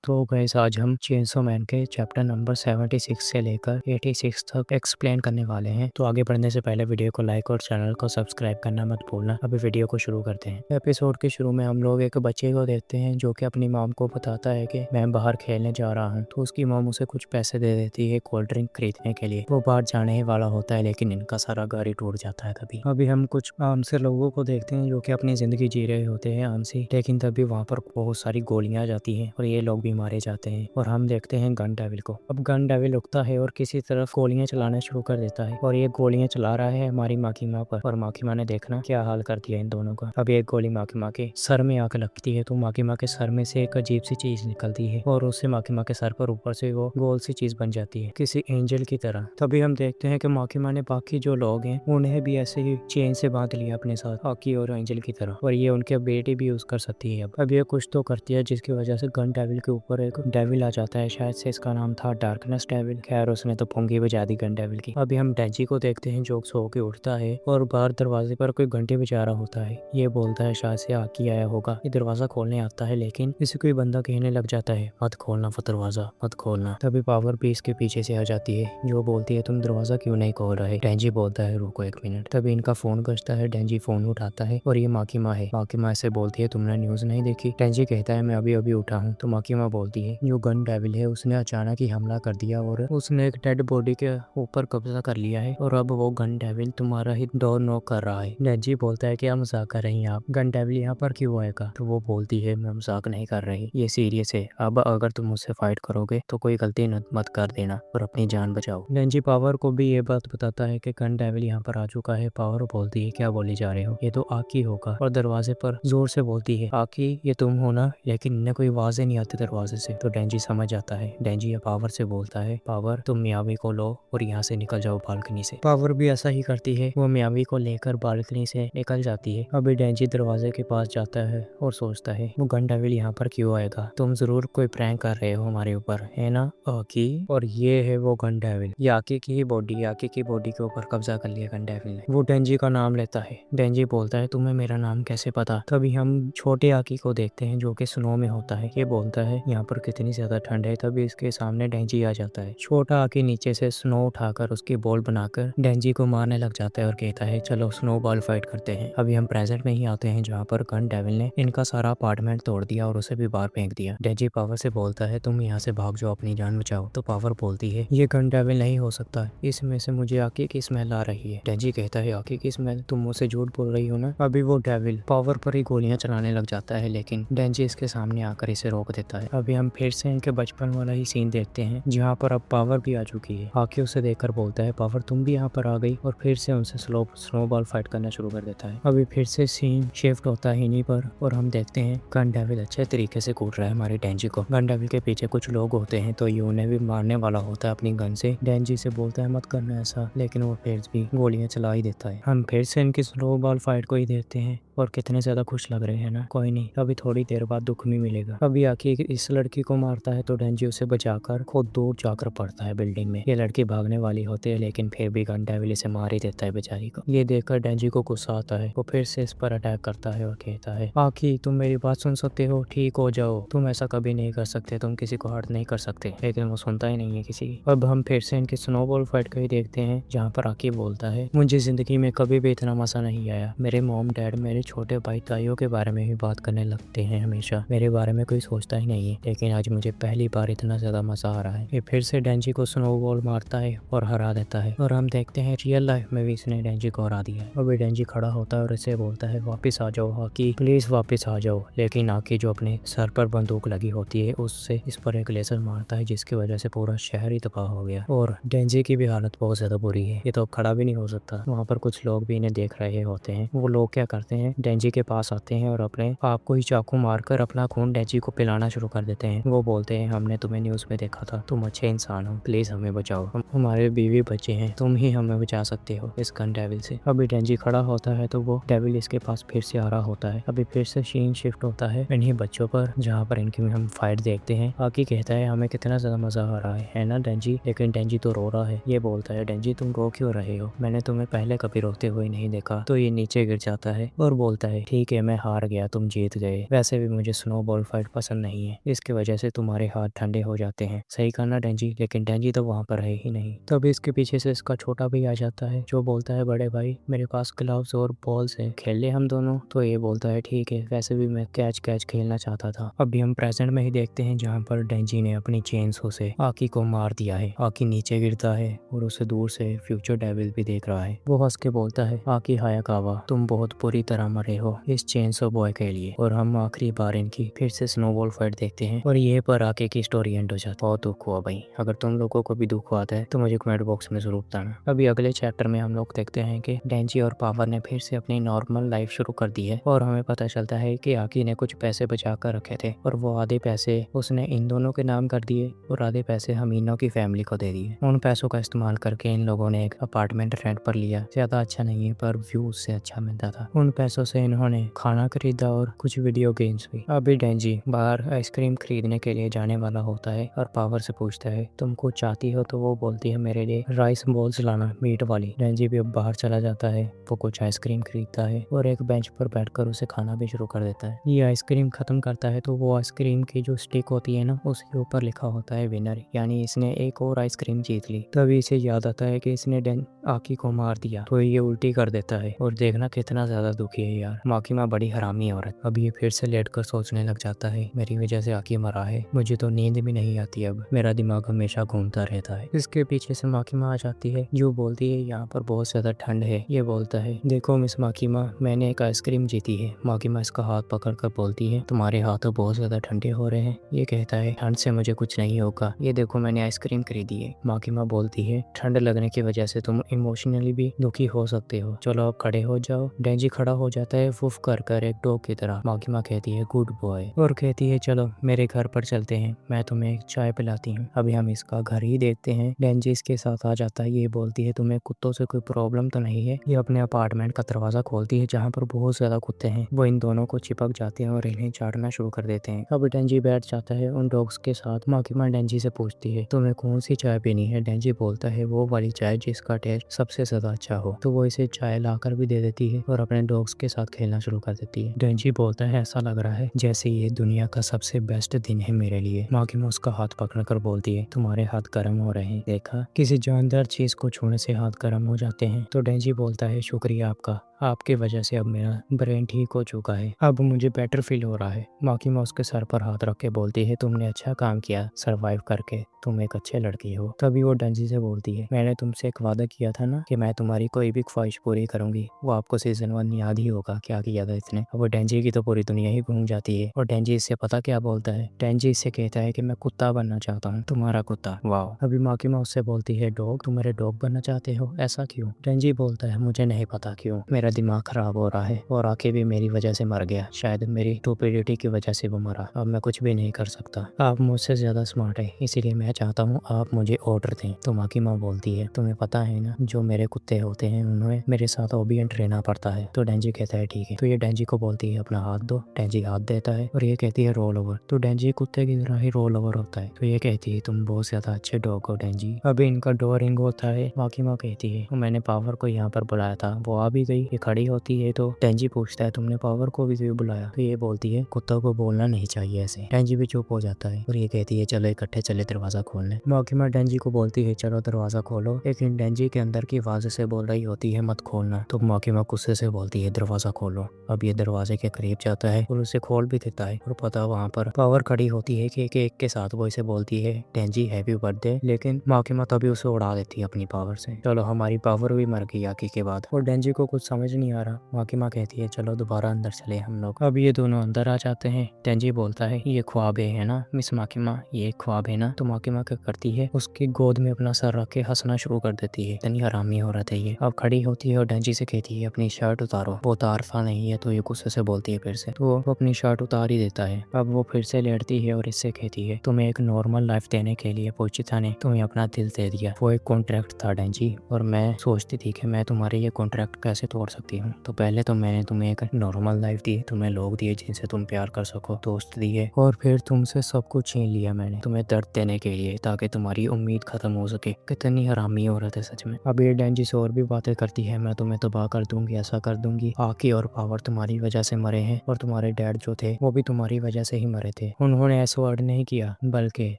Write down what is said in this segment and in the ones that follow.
तो गाइस आज हम चेनसो मैन के चैप्टर नंबर 76 से लेकर 86 तक एक्सप्लेन करने वाले हैं। तो आगे बढ़ने से पहले वीडियो को लाइक और चैनल को सब्सक्राइब करना मत भूलना। अभी वीडियो को शुरू करते हैं। एपिसोड के शुरू में हम लोग एक बच्चे को देखते हैं जो कि अपनी मॉम को बताता है कि मैं बाहर खेलने जा रहा हूँ। तो उसकी मॉम उसे कुछ पैसे दे देती है कोल्ड ड्रिंक खरीदने के लिए। वो बाहर जाने ही वाला होता है लेकिन इनका सारा घर ही टूट जाता है। तभी अभी हम कुछ आम से लोगों को देखते हैं जो कि अपनी जिंदगी जी रहे होते हैं आम से, लेकिन तभी वहाँ पर बहुत सारी गोलियां आ जाती हैं और ये लोग भी मारे जाते हैं। और हम देखते हैं गन डेविल को। अब गन डेविल उठता है और किसी तरफ गोलियां चलाना शुरू कर देता है और ये गोलियां चला रहा है हमारी माँ की माँ पर। और माँ की माँ ने देखना क्या हाल कर दिया इन दोनों का। अब एक गोली माँ के सर में आकर लगती है तो माँ के सर में से एक अजीब सी चीज निकलती है और उससे माँ के सर पर ऊपर से वो गोल सी चीज बन जाती है किसी एंजल की तरह। तभी हम देखते हैं कि माँ ने बाकी जो लोग हैं उन्हें भी ऐसे ही चेन से बांध लिया अपने साथ आकी और एंजल की तरह, और ये उनके बेटी भी यूज कर सकती है। अब ये कुछ तो करती है जिसकी वजह से गन डेविल के ऊपर एक डेविल आ जाता है, शायद से इसका नाम था डार्कनेस डेविल। खैर उसने तो पुंगी बजा दी गन डेविल की। अभी हम डेंजी को देखते हैं जो सो के उठता है और बाहर दरवाजे पर कोई घंटी बजा रहा होता है। ये बोलता है शायद से आकी आया होगा। ये दरवाजा खोलने आता है लेकिन इसे कोई बंदा कहने लग जाता है मत खोलना वो दरवाजा, मत खोलना। तभी पावर भी इसके पीछे से आ जाती है जो बोलती है तुम दरवाजा क्यों नहीं खोल रहे। डेंजी बोलता है रुको एक मिनट। तभी इनका फोन बजता है। डेंजी फोन उठाता है और ये माँ की माँ है। माँ की माँ से बोलती है तुमने न्यूज नहीं देखी। डेंजी कहता है मैं अभी अभी उठा हूँ। तो माँ की माँ बोलती है जो गन डेविल है उसने अचानक ही हमला कर दिया और उसने एक डेड बॉडी के ऊपर कब्जा कर लिया है और अब वो गन डेविल तुम्हारा ही डोर नॉक कर रहा है। डेंजी बोलता है क्या मजाक कर रही हैं आप, गन डेविल यहाँ पर क्यों आएगा। तो वो बोलती है मैं मजाक नहीं कर रही, ये सीरियस है। अब अगर तुम मुझसे फाइट करोगे तो कोई गलती मत कर देना और अपनी जान बचाओ। डेंजी पावर को भी ये बात बताता है कि गन डेविल यहाँ पर आ चुका है। पावर बोलती है क्या बोली जा रहे हो, ये तो आकी होगा। और दरवाजे पर जोर से बोलती है आकी ये तुम हो ना, लेकिन इन्हें कोई आवाजें नहीं आती दरवाजे से। तो डेंजी समझ जाता है। डेंजी ये पावर से बोलता है पावर तुम मियावी को लो और यहाँ से निकल जाओ बालकनी से। पावर भी ऐसा ही करती है, वो मियावी को लेकर बालकनी से निकल जाती है। अभी डेंजी दरवाजे के पास जाता है और सोचता है वो गन डेविल यहाँ पर क्यों आएगा, तुम जरूर कोई प्रैंक कर रहे हो हमारे ऊपर है ना आकी। और ये है वो गन डेविल, ये आकी की ही बॉडी, आकी की बॉडी के ऊपर कब्जा कर लिया गन डेविल ने। वो डेंजी का नाम लेता है। डेंजी बोलता है तुम्हें मेरा नाम कैसे पता। तभी हम छोटे आकी को देखते हैं जो कि स्नो में होता है। ये बोलता है यहाँ पर कितनी ज्यादा ठंड है। तभी इसके सामने डेंजी आ जाता है। छोटा आकी नीचे से स्नो उठाकर उसकी बॉल बनाकर डेंजी को मारने लग जाता है और कहता है चलो स्नो बॉल फाइट करते हैं। अभी हम प्रेजेंट में ही आते हैं जहाँ पर गन डेविल ने इनका सारा अपार्टमेंट तोड़ दिया और उसे भी बाहर फेंक दिया। डेंजी पावर से बोलता है तुम यहाँ से भाग जाओ अपनी जान बचाओ। तो पावर बोलती है ये गन डेविल नहीं हो सकता, इसमें से मुझे आकी की स्मेल आ रही है। डेंजी कहता है आकी की स्मेल, तुम मुझसे झूठ बोल रही हो ना। अभी वो डेविल पावर पर ही गोलियां चलाने लग जाता है लेकिन डेंजी इसके सामने आकर इसे रोक देता है। अभी हम फिर से इनके बचपन वाला ही सीन देखते हैं जहाँ पर अब पावर भी आ चुकी है। आके उसे देखकर बोलता है पावर तुम भी यहाँ पर आ गई, और फिर से उनसे स्नोबॉल फाइट करना शुरू कर देता है। अभी फिर से सीन शिफ्ट होता है इन्हीं पर और हम देखते हैं गन डेविल अच्छे तरीके से कूट रहा है हमारे डेंजी को। गन डेविल के पीछे कुछ लोग होते हैं तो ये उन्हें भी मारने वाला होता है अपनी गन से। डेंजी से बोलता है मत करना ऐसा, लेकिन वो फिर भी गोलियां चला ही देता है। हम फिर से इनकी स्नोबॉल फाइट को ही देखते हैं और कितने ज्यादा खुश लग रहे हैं ना। कोई नहीं, अभी थोड़ी देर बाद दुख भी मिलेगा। अभी आके इस लड़की को मारता है तो डेंजी उसे बचाकर खुद दूर जाकर पड़ता है बिल्डिंग में। ये लड़की भागने वाली होती है लेकिन फिर भी गन डेविल इसे मार ही देता है बेचारी को। ये देखकर डेंजी को गुस्सा आता है। वो फिर से इस पर अटैक करता है और कहता है आकी तुम मेरी बात सुन सकते हो, ठीक हो जाओ, तुम ऐसा कभी नहीं कर सकते, तुम किसी को हर्ट नहीं कर सकते। लेकिन वो सुनता ही नहीं है किसी की। अब हम फिर से इनकी स्नोबॉल फाइट को ही देखते हैं जहाँ पर आकी बोलता है मुझे जिंदगी में कभी भी इतना मजा नहीं आया। मेरे मॉम डैड मेरे छोटे भाई ताइयों के बारे में भी बात करने लगते हैं हमेशा, मेरे बारे में कोई सोचता ही नहीं है, लेकिन आज मुझे पहली बार इतना ज्यादा मजा आ रहा है। ये फिर से डेंजी को स्नोबॉल मारता है और हरा देता है और हम देखते हैं रियल लाइफ में भी इसने डेंजी को हरा दिया है। अभी डेंजी खड़ा होता है और इसे बोलता है वापिस आ जाओ आकी, प्लीज वापिस आ जाओ। लेकिन आकी जो अपने सर पर बंदूक लगी होती है उससे इस पर एक लेजर मारता है जिसकी वजह से पूरा शहर ही तबाह हो गया और डेंजी की भी हालत बहुत ज्यादा बुरी है। ये तो खड़ा भी नहीं हो सकता। वहाँ पर कुछ लोग भी इन्हें देख रहे होते हैं। वो लोग क्या करते हैं डेंजी के पास आते हैं और अपने आप को ही चाकू मारकर अपना खून डेंजी को पिलाना शुरू कर देते हैं। वो बोलते हैं हमने तुम्हें न्यूज में देखा था, तुम अच्छे इंसान हो, प्लीज हमें बचाओ, हमारे बीवी बच्चे हैं, तुम ही हमें बचा सकते हो इस गन डेविल से। अभी डेंजी खड़ा होता है तो वो डेविल इसके पास फिर से आ रहा होता है। अभी फिर से सीन शिफ्ट होता है इन्हीं बच्चों पर जहाँ पर इनकी हम फाइट देखते हैं। आकी कहता है हमें कितना ज्यादा मजा आ रहा है ना डेंजी, लेकिन डेंजी तो रो रहा है। ये बोलता है डेंजी तुम रो क्यों रहे हो, मैंने तुम्हें पहले कभी रोते हुए नहीं देखा। तो ये नीचे गिर जाता है और बोलता है ठीक है मैं हार गया, तुम जीत गए। वैसे भी मुझे स्नोबॉल फाइट पसंद नहीं है, इसकी वजह से तुम्हारे हाथ ठंडे हो जाते हैं। सही कहा ना डेंजी? लेकिन डेंजी तो वहाँ पर है ही नहीं। तभी इसके पीछे से इसका छोटा भाई आ जाता है जो बोलता है बड़े भाई मेरे पास ग्लव्स और बॉल्स है, खेल ले हम दोनों। तो ये बोलता है ठीक है, वैसे भी मैं कैच कैच खेलना चाहता था। अभी हम प्रेजेंट में ही देखते हैं जहाँ पर डेंजी ने अपनी चेनसो से आकी को मार दिया है। आकी नीचे गिरता है और उसे दूर से फ्यूचर डेविल भी देख रहा है। वो हंस के बोलता है आकी हायाकावा तुम बहुत बुरी तरह मरे हो इस चेनसो बॉय के लिए। और हम आखिरी बार इनकी फिर से स्नोबॉल फाइट देखते हैं और ये पर आके की स्टोरी एंड हो जाती है। बहुत दुख हुआ भाई। अगर तुम लोगों को भी दुख हुआ है तो मुझे कमेंट बॉक्स में जरूर बताना। अभी अगले चैप्टर में हम लोग देखते हैं कि डेंजी और पावर ने फिर से अपनी नॉर्मल लाइफ शुरू कर दी है और हमें पता चलता है कि आकी ने कुछ पैसे बचा कर रखे थे और वो आधे पैसे उसने इन दोनों के नाम कर दिए और आधे पैसे हम इन की फैमिली को दे दिए। उन पैसों का इस्तेमाल करके इन लोगों ने एक अपार्टमेंट रेंट पर लिया। ज्यादा अच्छा नहीं है पर व्यू उससे अच्छा मिलता था। उन पैसों से इन्होंने खाना खरीदा और कुछ वीडियो गेम्स भी। अभी डेंजी बाहर आइसक्रीम खरीदने के लिए जाने वाला होता है और पावर से पूछता है तुम कुछ चाहती हो? तो वो बोलती है मेरे लिए राइस बॉल्स लाना मीट वाली। डेंजी भी अब बाहर चला जाता है, वो कुछ आइसक्रीम खरीदता है और एक बेंच पर बैठकर उसे खाना भी शुरू कर देता है। ये आइसक्रीम खत्म करता है तो वो आइसक्रीम की जो स्टिक होती है ना उसके ऊपर लिखा होता है विनर, यानी इसने एक और आइसक्रीम जीत ली। तभी इसे याद आता है कि इसने आकी को मार दिया तो ये उल्टी कर देता है और देखना कितना ज्यादा दुखी है यार। माकिमा बड़ी हरामी औरत। अब ये फिर से लेटकर सोचने लग जाता है मेरी वजह से आकी मरा है, मुझे तो नींद भी नहीं आती, अब मेरा दिमाग हमेशा घूमता रहता है। इसके पीछे से माकिमा आ जाती है जो बोलती है यहाँ पर बहुत ज्यादा ठंड है। ये बोलता है देखो मिस माकिमा मैंने एक आइसक्रीम जीती है। माकिमा इसका हाथ पकड़ कर बोलती है तुम्हारे हाथों बहुत ज्यादा ठंडे हो रहे हैं। ये कहता है ठंड से मुझे कुछ नहीं होगा, ये देखो मैंने आइसक्रीम खरीदी है। माकिमा बोलती है ठंड लगने की वजह से तुम इमोशनली भी दुखी हो सकते हो, चलो अब खड़े हो जाओ। डेंजी खड़ा हो जाता है वुफ कर एक डॉग की तरह। माकिमा कहती है गुड बॉय और कहती है चलो मेरे घर पर चलते हैं, मैं तुम्हें एक चाय पिलाती हूँ। अभी हम इसका घर ही देखते हैं। डेंजी इसके साथ आ जाता है। ये बोलती है तुम्हें कुत्तों से कोई प्रॉब्लम तो नहीं है? ये अपने अपार्टमेंट का दरवाजा खोलती है जहाँ पर बहुत ज्यादा कुत्ते हैं। वो इन दोनों को चिपक जाते हैं और इन्हें चाटना शुरू कर देते हैं। अब डेंजी बैठ जाता है उन डॉग्स के साथ। माकिमा डेंजी से पूछती है तुम्हें कौन सी चाय पीनी है? डेंजी बोलता है वो वाली चाय जिसका टेस्ट सबसे ज्यादा अच्छा हो। तो वो इसे चाय लाकर भी दे देती है और अपने डॉग्स के साथ खेलना शुरू कर देती है। डेंजी बोलता है ऐसा लग रहा है जैसे ये दुनिया का सबसे बेस्ट दिन है मेरे लिए। माकिमा उसका हाथ पकड़कर बोलती है तुम्हारे हाथ गर्म हो रहे हैं, देखा किसी जानदार चीज को छूने से हाथ गर्म हो जाते हैं। तो डेंजी बोलता है शुक्रिया आपका, आपकी वजह से अब मेरा ब्रेन ठीक हो चुका है, अब मुझे बेटर फील हो रहा है। माकिमा उसके सर पर हाथ रख के बोलती है तुमने अच्छा काम किया सरवाइव करके, तुम एक अच्छे लड़की हो। तभी वो डेंजी से बोलती है मैंने तुमसे एक वादा किया था ना कि मैं तुम्हारी कोई भी ख्वाहिश पूरी करूंगी। वो आपको सीजन 1 याद ही होगा क्या किया था इसने। वो डेंजी की तो पूरी दुनिया ही घूम जाती है और डेंजी इससे पता क्या बोलता है? डेंजी इससे कहता है कि मैं कुत्ता बनना चाहता हूँ, तुम्हारा कुत्ता। वाह। अभी माकिमा उससे बोलती है डॉग, तुम मेरे डॉग बनना चाहते हो, ऐसा क्यों? डेंजी बोलता है मुझे नहीं पता क्यों, मेरा दिमाग खराब हो रहा है और आके भी मेरी वजह से मर गया, शायद मेरी स्टुपिडिटी की वजह से वो मरा। अब मैं कुछ भी नहीं कर सकता, आप मुझसे ज्यादा स्मार्ट है इसीलिए मैं चाहता हूँ आप मुझे ऑर्डर दें। तो माकिमा बोलती है तुम्हें पता है ना जो मेरे कुत्ते होते हैं उन्हें मेरे साथ ओबिएंट रहना पड़ता है। तो डेंजी कहता है ठीक है। तो ये डेंजी को बोलती है अपना हाथ दो। डेंजी हाथ देता है और ये कहती है रोल ओवर। तो डेंजी कुत्ते की तरह ही रोल ओवर होता है। तो ये कहती है तुम बहुत ज्यादा अच्छे डॉग हो डेंजी। अभी इनका डोर रिंग होता है। माकिमा कहती है मैंने पावर को यहाँ पर बुलाया था, वो आ भी गई। ये खड़ी होती है तो डेंजी पूछता है तुमने पावर को भी क्यों बुलाया? तो ये बोलती है कुत्तों को बोलना नहीं चाहिए ऐसे। डेंजी भी चुप हो जाता है और ये कहती है चलो इकट्ठे चले दरवाजा खोलने। माकिमा डेंजी को बोलती है चलो दरवाजा खोलो, लेकिन डेंजी के अंदर की आवाज से बोल रही होती है मत खोलना। तो माकिमा गुस्से से बोलती है दरवाजा खोलो। अब ये दरवाजे के करीब जाता है और उसे खोल भी देता है और पता वहाँ पर पावर खड़ी होती है कि केक के साथ। वो इसे बोलती है डेंजी हैप्पी बर्थडे, लेकिन माकिमा तभी उसे उड़ा देती है अपनी पावर से। चलो हमारी पावर भी मर गई आकी के बाद और डेंजी को कुछ समझ नहीं आ रहा। माकिमा कहती है चलो दोबारा अंदर चले हम लोग। अब ये दोनों अंदर आ जाते हैं। डेंजी बोलता है ये ख्वाब है ना मिस माकिमा, ये ख्वाब है ना? तो माकिमा क्या करती है उसकी गोद में अपना सर रख के हंसना शुरू कर देती है। इतनी हरामी औरत है ये। अब खड़ी होती है और डेंजी से कहती है अपनी शर्ट उतारो। वो उतारता नहीं है तो ये गुस्से से बोलती है फिर से, तो वो अपनी शर्ट उतार ही देता है। अब वो फिर से लेटती है और इससे कहती है तुम्हें एक नॉर्मल लाइफ देने के लिए पोचिता ने तुम्हें अपना दिल दे दिया, वो एक कॉन्ट्रैक्ट था डेंजी, और मैं सोचती थी कि मैं तुम्हारे ये कॉन्ट्रैक्ट कैसे तोड़ सकती हूँ। तो पहले तो मैंने तुम्हें एक नॉर्मल लाइफ दी, तुम्हें लोग दिए जिनसे तुम प्यार कर सको, दोस्त दिए, और फिर तुमसे सब कुछ छीन लिया मैंने तुम्हें दर्द देने के लिए ताकि तुम्हारी उम्मीद खत्म हो सके। कितनी हरामी औरत है सच में। अभी डेंजी से और भी बातें करती है, मैं तुम्हें तबाह कर दूंगी, ऐसा कर दूंगी। आकी और पावर तुम्हारी वजह से मरे हैं और तुम्हारे डैड जो थे वो भी तुम्हारी वजह से ही मरे थे। उन्होंने ऐसा वर्ड नहीं किया बल्कि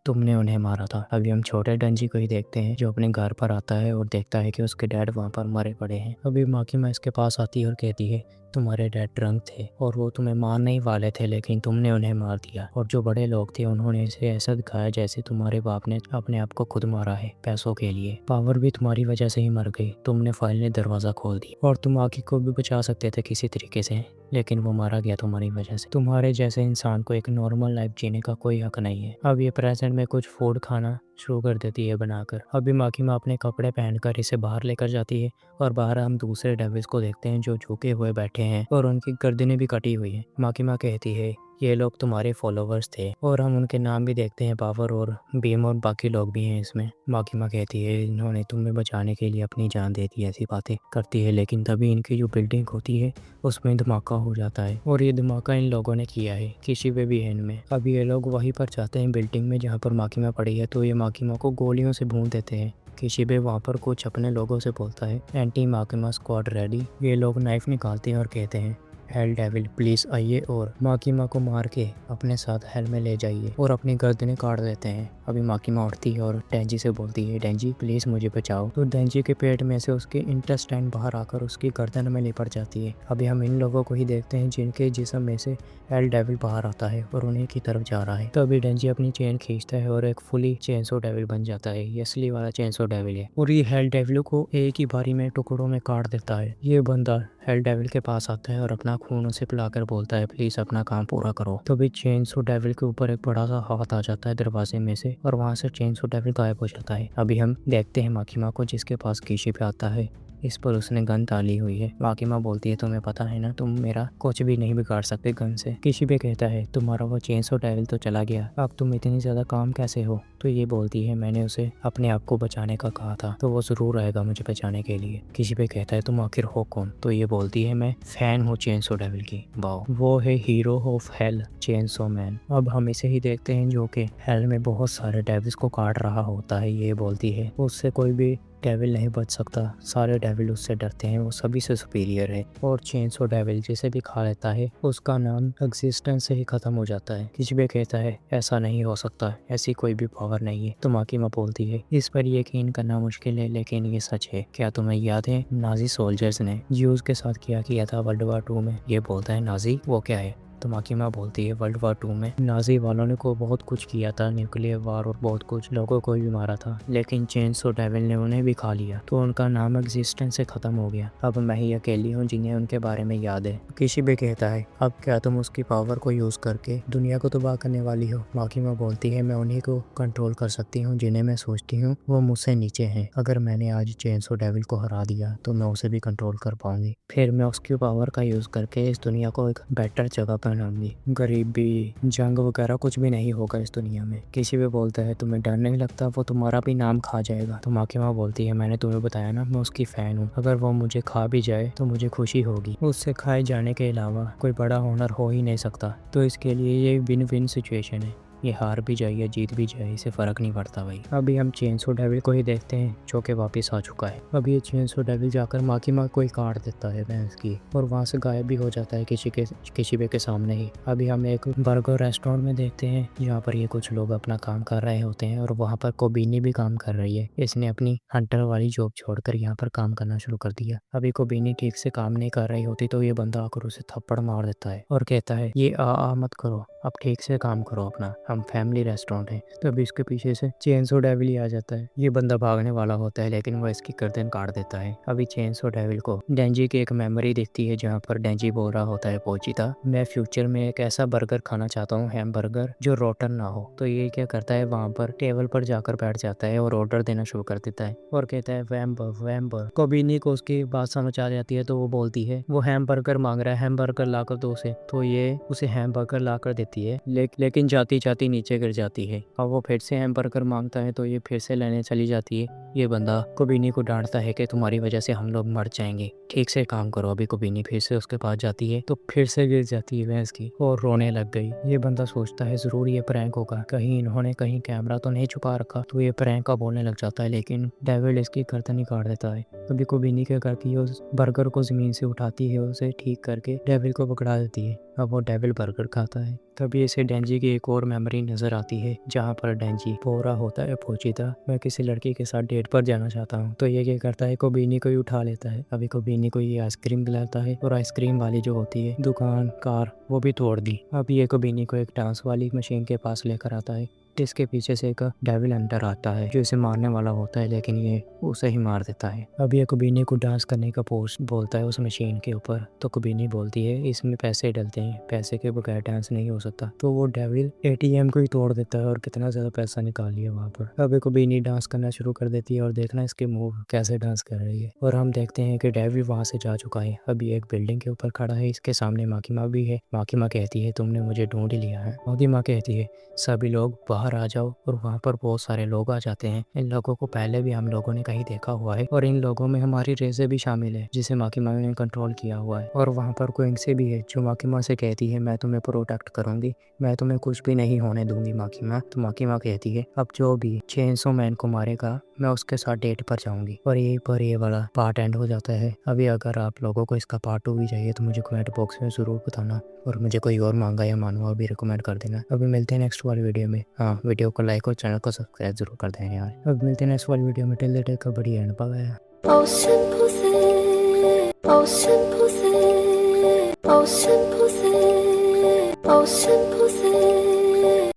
तुमने उन्हें मारा था। अभी हम छोटे डेंजी को ही देखते हैं जो अपने घर पर आता है और देखता है कि उसके डैड वहाँ पर मरे पड़े हैं। अभी माकिमा इसके पास आती है और कहती है तुम्हारे डैड ड्रंक थे और वो तुम्हें मारने ही वाले थे, लेकिन तुमने उन्हें मार दिया। और जो बड़े लोग थे उन्होंने इसे ऐसा दिखाया जैसे तुम्हारे बाप ने अपने आप को खुद मारा है पैसों के लिए। पावर भी तुम्हारी वजह से ही मर गई, तुमने फाइल ने दरवाजा खोल दिया। और तुम आकी को भी बचा सकते थे किसी तरीके से, लेकिन वो मारा गया तुम्हारी वजह से। तुम्हारे जैसे इंसान को एक नॉर्मल लाइफ जीने का कोई हक नहीं है। अब ये प्रेजेंट में कुछ फूड खाना शुरू कर देती है बनाकर। अभी माकिमा अपने कपड़े पहनकर इसे बाहर लेकर जाती है और बाहर हम दूसरे डेविल्स को देखते हैं जो झुके हुए बैठे हैं और उनकी गर्दनें भी कटी हुई हैं। माकिमा कहती है ये लोग तुम्हारे फॉलोवर्स थे और हम उनके नाम भी देखते हैं, पावर और भीम और बाकी लोग भी हैं इसमें। माकिमा कहती है इन्होंने तुम्हें बचाने के लिए अपनी जान दे दी, ऐसी बातें करती है। लेकिन तभी इनकी जो बिल्डिंग होती है उसमें धमाका हो जाता है और ये धमाका इन लोगों ने किया है, किसी पे भी है इनमें। अभी ये लोग वहीं पर जाते हैं बिल्डिंग में जहाँ पर माकिमा पड़ी है, तो ये माकिमा को गोलियों से भून देते हैं। किशिबे वहाँ पर कुछ अपने लोगों से बोलता है एंटी माकिमा स्क्वाड रेडी। ये लोग नाइफ निकालते हैं और कहते हैं हेल डेविल प्लीज आइए और माकिमा को मार के अपने साथ हेल में ले जाइए, और अपनी गर्दनें काट देते हैं। अभी माकिमा उठती है और डेंजी से बोलती है डेंजी प्लीज मुझे बचाओ। तो डेंजी के पेट में से उसके इंटेस्टाइन बाहर आकर उसकी गर्दन में लिपट जाती है। अभी हम इन लोगों को ही देखते हैं जिनके जिस्म में से हेल डेविल बाहर आता है और उन्हीं की तरफ जा रहा है। तो अभी डेंजी अपनी चेन खींचता है और एक फुली चेनसो डेविल बन जाता है। ये असली वाला चेनसो डेविल है और ये हेल डेविल को एक ही बारी में टुकड़ों में काट देता है। ये बंदा हेल डेविल के पास आता है और अपना खून उसे पिलाकर बोलता है प्लीज अपना काम पूरा करो। तो भी चेनसो डेविल के ऊपर एक बड़ा सा हाथ आ जाता है दरवाजे में से और वहां से चेनसो डेविल गायब हो जाता है। अभी हम देखते हैं माकिमा को जिसके पास किशिबे आता है, इस पर उसने गन डाली हुई है। माकिमा बोलती है तुम्हें पता है ना तुम मेरा कुछ भी नहीं बिगाड़ सकते गन से। किशिबे कहता है तुम्हारा वो चेनसो डेविल तो चला गया, अब तुम इतनी ज्यादा काम कैसे हो। तो ये बोलती है मैंने उसे अपने आप को बचाने का कहा था, तो वो जरूर आएगा मुझे बचाने के लिए। किशिबे कहता है तुम आखिर हो कौन। तो ये बोलती है मैं फैन हूँ चेनसो डेविल की। वाओ, वो है hero of hell chainsaw man. अब हम इसे ही देखते हैं जो कि हेल में बहुत सारे डेविल्स को काट रहा होता है। ये बोलती है उससे कोई भी डेविल नहीं बच सकता, सारे डेविल उससे डरते हैं, वो सभी से सुपीरियर है। और चेनसो डेविल जिसे भी खा लेता है उसका नाम एग्जिस्टेंस से ही खत्म हो जाता है। किशिबे कहता है ऐसा नहीं हो सकता, ऐसी कोई भी पावर नहीं है। तो माकिमा बोलती है इस पर यकीन करना मुश्किल है लेकिन ये सच है। क्या तुम्हें याद है नाजी सोल्जर्स ने ज्यूज के साथ क्या किया था वर्ल्ड वॉर 2 में। ये बोलता है नाजी वो क्या है। तो माकिमा बोलती है वर्ल्ड वॉर 2 में नाजी वालों ने को बहुत कुछ किया था, न्यूक्लियर वार और बहुत कुछ लोगों को भी मारा था, लेकिन चेनसो डेविल ने उन्हें भी खा लिया तो उनका नाम एग्जिस्टेंस से खत्म हो गया। अब मैं ही अकेली हूँ जिन्हें उनके बारे में याद है। किशिबे कहता है अब क्या तुम उसकी पावर को यूज करके दुनिया को तबाह करने वाली हो। माकिमा बोलती है मैं उन्हीं को कंट्रोल कर सकती हूँ जिन्हें मैं सोचती हूँ वो मुझसे नीचे हैं। अगर मैंने आज चेनसो डेविल को हरा दिया तो मैं उसे भी कंट्रोल कर पाऊंगी, फिर मैं उसकी पावर का यूज करके इस दुनिया को एक बेटर जगह पर लाऊंगी। गरीबी जंग वगैरह कुछ भी नहीं होगा इस दुनिया में। किसी भी बोलता है तुम्हें डर नहीं लगता वो तुम्हारा भी नाम खा जाएगा। तो माकिमा बोलती है मैंने तुम्हें बताया ना मैं उसकी फैन हूँ, अगर वो मुझे खा भी जाए तो मुझे खुशी होगी। उससे खाए जाने के अलावा कोई बड़ा ऑनर हो ही नहीं सकता, तो इसके लिए ये विन विन सिचुएशन है। ये हार भी जाए या जीत भी जाए इसे फर्क नहीं पड़ता भाई। अभी हम चेनसो डेविल को ही देखते हैं जो कि वापस आ चुका है। अभी ये चेनसो डेविल जाकर माकिमा को ही काट देता है भैंस की और वहां से गायब भी हो जाता है किशिबे के सामने ही। अभी हम एक बर्गर रेस्टोरेंट में देखते हैं जहाँ पर ये कुछ लोग अपना काम कर रहे होते हैं और वहाँ पर कोबिनी भी काम कर रही है। इसने अपनी हंटर वाली जॉब छोड़कर यहाँ पर काम करना शुरू कर दिया। अभी कोबिनी ठीक से काम नहीं कर रही होती तो ये बंदा आकर उसे थप्पड़ मार देता है और कहता है ये आ मत करो, अब ठीक से काम करो अपना, हम फैमिली रेस्टोरेंट है। तो अभी इसके पीछे से चेनसो डेविल ही आ जाता है। ये बंदा भागने वाला होता है लेकिन वो इसकी गर्दन काट देता है। अभी चेनसो डेविल को डेंजी की एक मेमोरी दिखती है जहाँ पर डेंजी बोल रहा होता है पोचिता मैं फ्यूचर में एक ऐसा बर्गर खाना चाहता हूँ, हैमबर्गर जो रोटन ना हो। तो ये क्या करता है वहाँ पर टेबल पर जाकर बैठ जाता है और ऑर्डर देना शुरू कर देता है और कहता है वैम्बर वैम्बर। कोबिनी को उसकी बात समझ आ जाती है तो वो बोलती है वो हैमबर्गर मांग रहा है, हैमबर्गर लाकर दो उसे। तो ये उसे हैमबर्गर लाकर देता देती है, लेकिन जाती जाती नीचे गिर जाती है। अब वो फिर से हैमबर्गर मांगता है तो ये फिर से लेने चली जाती है। ये बंदा कुबिनी को डांटता है कि तुम्हारी वजह से हम लोग मर जाएंगे, ठीक से काम करो। अभी कुबिनी फिर से उसके पास जाती है तो फिर से गिर जाती है भैंस की और रोने लग गई। ये बंदा सोचता है जरूर ये प्रैंक होगा, कहीं इन्होंने कहीं कैमरा तो नहीं छुपा रखा, तो ये प्रैंक का बोलने लग जाता है। लेकिन डेविल इसकी गर्दन ही काट देता है। अभी कुबिनी क्या करती है, उस बर्गर को जमीन से उठाती है, उसे ठीक करके डेविल को पकड़ा देती है। अब वो डेविल बर्गर खाता है। तभी इसे डेंजी की एक और मेमोरी नजर आती है, जहाँ पर डेंजी बोल रहा होता है, पोचीदा मैं किसी लड़की के साथ डेट पर जाना चाहता हूँ। तो ये क्या करता है, कुबिनी को ही उठा लेता है। अभी कुबिनी को ये आइसक्रीम दिलाता है और आइसक्रीम वाली जो होती है दुकान कार वो भी तोड़ दी। अब ये कुबिनी को एक डांस वाली मशीन के पास लेकर आता है, जिसके पीछे से एक डेविल अंदर आता है जो इसे मारने वाला होता है, लेकिन ये उसे ही मार देता है। अब ये कुबिनी को डांस करने का पोस्ट बोलता है उस मशीन के ऊपर, तो कुबिनी बोलती है इसमें पैसे डलते हैं, पैसे के बगैर डांस नहीं हो सकता। तो वो डेविल एटीएम को ही तोड़ देता है और कितना ज्यादा पैसा निकाल लिया वहाँ पर। अब ये कुबिनी डांस करना शुरू कर देती है और देखना इसके मूव कैसे डांस कर रही है। और हम देखते हैं कि डेविल वहाँ से जा चुका है। अभी एक बिल्डिंग के ऊपर खड़ा है, इसके सामने माकिमा भी है। माकिमा कहती है तुमने मुझे ढूंढ लिया है। माकिमा कहती है सभी लोग बाहर आ जाओ, और वहाँ पर बहुत सारे लोग आ जाते हैं। इन लोगों को पहले भी हम लोगों ने कहीं देखा हुआ है और इन लोगों में हमारी रेजे भी शामिल है जिसे माकिमा ने कंट्रोल किया हुआ है। और वहाँ पर क्विंक्सी भी है जो माकिमा से कहती है मैं तुम्हें प्रोटेक्ट करूंगी, मैं तुम्हें कुछ भी नहीं होने दूंगी माकिमा। तो माकिमा कहती है अब जो भी चेनसो मैन को मारेगा मैं उसके साथ डेट पर जाऊंगी। और यहीं पर ये वाला पार्ट एंड हो जाता है। अभी अगर आप लोगों को इसका पार्ट 2 भी चाहिए तो मुझे कमेंट बॉक्स में ज़रूर बताना, और मुझे कोई और मांगा या मानवा भी रिकमेंड कर देना। अभी मिलते हैं नेक्स्ट वाली वीडियो में। हाँ, वीडियो को लाइक और चैनल को सब्सक्राइब जरूर कर दें यार। अब मिलते हैं नेक्स्ट वाली वीडियो में। टिल द टेक का बड़ी एंड बाय।